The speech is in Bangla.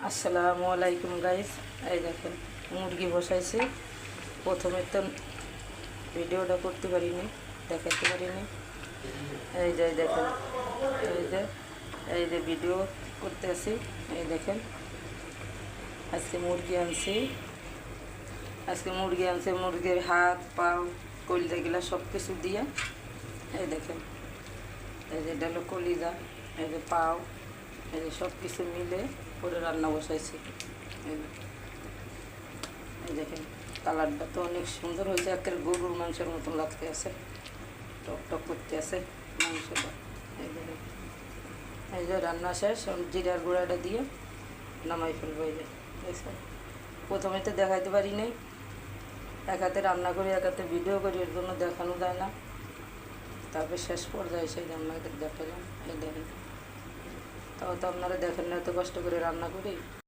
আসসালামু আলাইকুম গাইস। এই দেখেন মুরগি বসাইছি। প্রথমে তো ভিডিওটা করতে পারিনি, দেখাতে পারিনি। এই যে দেখেন, এই যে এই যে ভিডিও করতে আসি। এই দেখেন আজকে মুরগি আনছি। মুরগির হাত পাও কলিজা গিলা সব কিছু দিয়ে। এই দেখেন, এই যে এটা হলো কলিজা, এই যে পাও, এই যে সব কিছু মিলে করে রান্না বসাইছি। এই দেখেন কালারটা তো অনেক সুন্দর হয়েছে, একের গরুর মাংসের মতন লাগতে আছে, টক টক করতে আছে মাংসটা। এই দেখেন, এই যে রান্না শেষ, জিরার গুঁড়াটা দিয়ে নামাই ফেলবো। এই যে দেখছেন, প্রথমে তো দেখাইতে পারি নাই, এক হাতে রান্না করি এক হাতে ভিডিও করি, এর জন্য দেখানো যায় না। তারপর শেষ পর্যায়ে সেই রান্নাদের দেখালাম। এই দেখেন, তাও তো আপনারা দেখেন না, এত কষ্ট করে রান্না করি।